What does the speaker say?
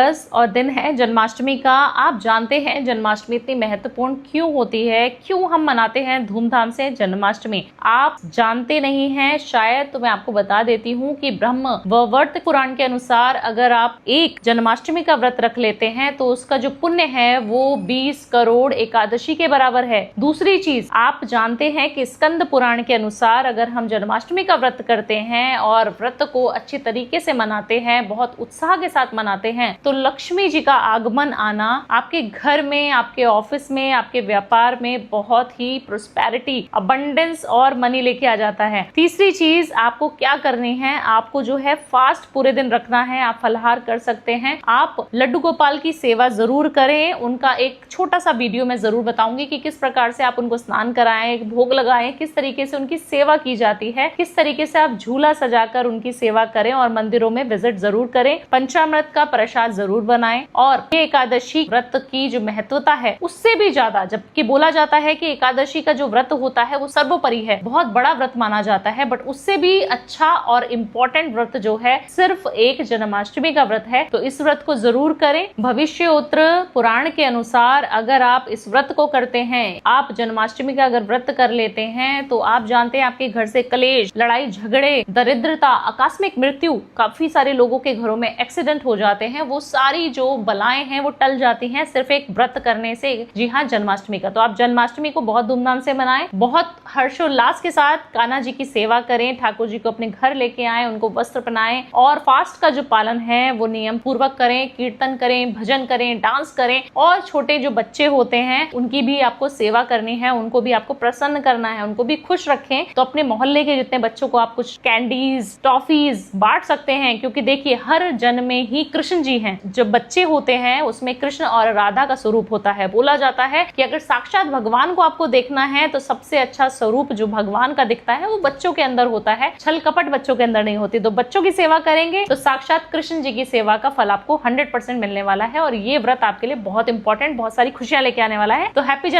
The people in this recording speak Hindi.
दिवस और दिन है जन्माष्टमी का। आप जानते हैं जन्माष्टमी इतनी महत्वपूर्ण क्यों होती है, क्यों हम मनाते हैं धूमधाम से जन्माष्टमी? आप जानते नहीं हैं शायद, तो मैं आपको बता देती हूँ कि ब्रह्म व वर्त पुराण के अनुसार अगर आप एक जन्माष्टमी का व्रत रख लेते हैं तो उसका जो पुण्य है वो 20 करोड़ एकादशी के बराबर है। दूसरी चीज, आप जानते हैं कि स्कंद पुराण के अनुसार अगर हम जन्माष्टमी का व्रत करते हैं और व्रत को अच्छी तरीके से मनाते हैं, बहुत उत्साह के साथ मनाते हैं, तो लक्ष्मी जी का आगमन आना आपके घर में, आपके ऑफिस में, आपके व्यापार में बहुत ही प्रोस्पेरिटी, अबंडेंस और मनी लेके आ जाता है। तीसरी चीज, आपको क्या करनी है, आपको जो है फास्ट पूरे दिन रखना है। आप फलाहार कर सकते हैं। आप लड्डू गोपाल की सेवा जरूर करें। उनका एक छोटा सा वीडियो मैं जरूर बताऊंगी कि किस प्रकार से आप उनको स्नान कराएं, भोग लगाएं, किस तरीके से उनकी सेवा की जाती है, किस तरीके से आप झूला सजाकर उनकी सेवा करें और मंदिरों में विजिट जरूर करें। पंचामृत का प्रसाद जरूर बनाएं। और ये एकादशी व्रत की जो महत्वता है उससे भी ज्यादा, जबकि बोला जाता है कि एकादशी का जो व्रत होता है वो सर्वोपरि है, बहुत बड़ा व्रत माना जाता है, बट उससे भी अच्छा और इम्पोर्टेंट व्रत जो है सिर्फ एक जन्माष्टमी का व्रत है। तो इस व्रत को जरूर करें। भविष्योत्तर पुराण के अनुसार अगर आप इस व्रत को करते हैं, आप जन्माष्टमी का अगर व्रत कर लेते हैं, तो आप जानते हैं आपके घर से कलेश, लड़ाई झगड़े, दरिद्रता, आकस्मिक मृत्यु, काफी सारे लोगों के घरों में एक्सीडेंट हो जाते हैं, वो सारी जो बलाएं हैं वो टल जाती हैं सिर्फ एक व्रत करने से। जी हाँ, जन्माष्टमी का। तो आप जन्माष्टमी को बहुत धूमधाम से मनाएं, बहुत हर्षोल्लास के साथ कान्हा जी की सेवा करें, ठाकुर जी को अपने घर लेके आए, उनको वस्त्र पहनाएं और फास्ट का जो पालन है वो नियम पूर्वक करें, कीर्तन करें, भजन करें, डांस करें। और छोटे जो बच्चे होते हैं उनकी भी आपको सेवा करनी है, उनको भी आपको प्रसन्न करना है, उनको भी खुश रखें। तो अपने मोहल्ले के जितने बच्चों को आप कुछ कैंडीज, टॉफीज बांट सकते हैं, क्योंकि देखिए हर जन्म में ही कृष्ण जी हैं। जो बच्चे होते हैं उसमें कृष्ण और राधा का स्वरूप होता है। बोला जाता है कि अगर साक्षात भगवान को आपको देखना है तो सबसे अच्छा स्वरूप जो भगवान का दिखता है वो बच्चों के अंदर होता है, छल कपट बच्चों के अंदर नहीं होती। तो बच्चों की सेवा करेंगे तो साक्षात कृष्ण जी की सेवा का फल आपको 100% मिलने वाला है। और ये व्रत आपके लिए बहुत इंपॉर्टेंट, बहुत सारी खुशियां लेके आने वाला है। तो हैप्पी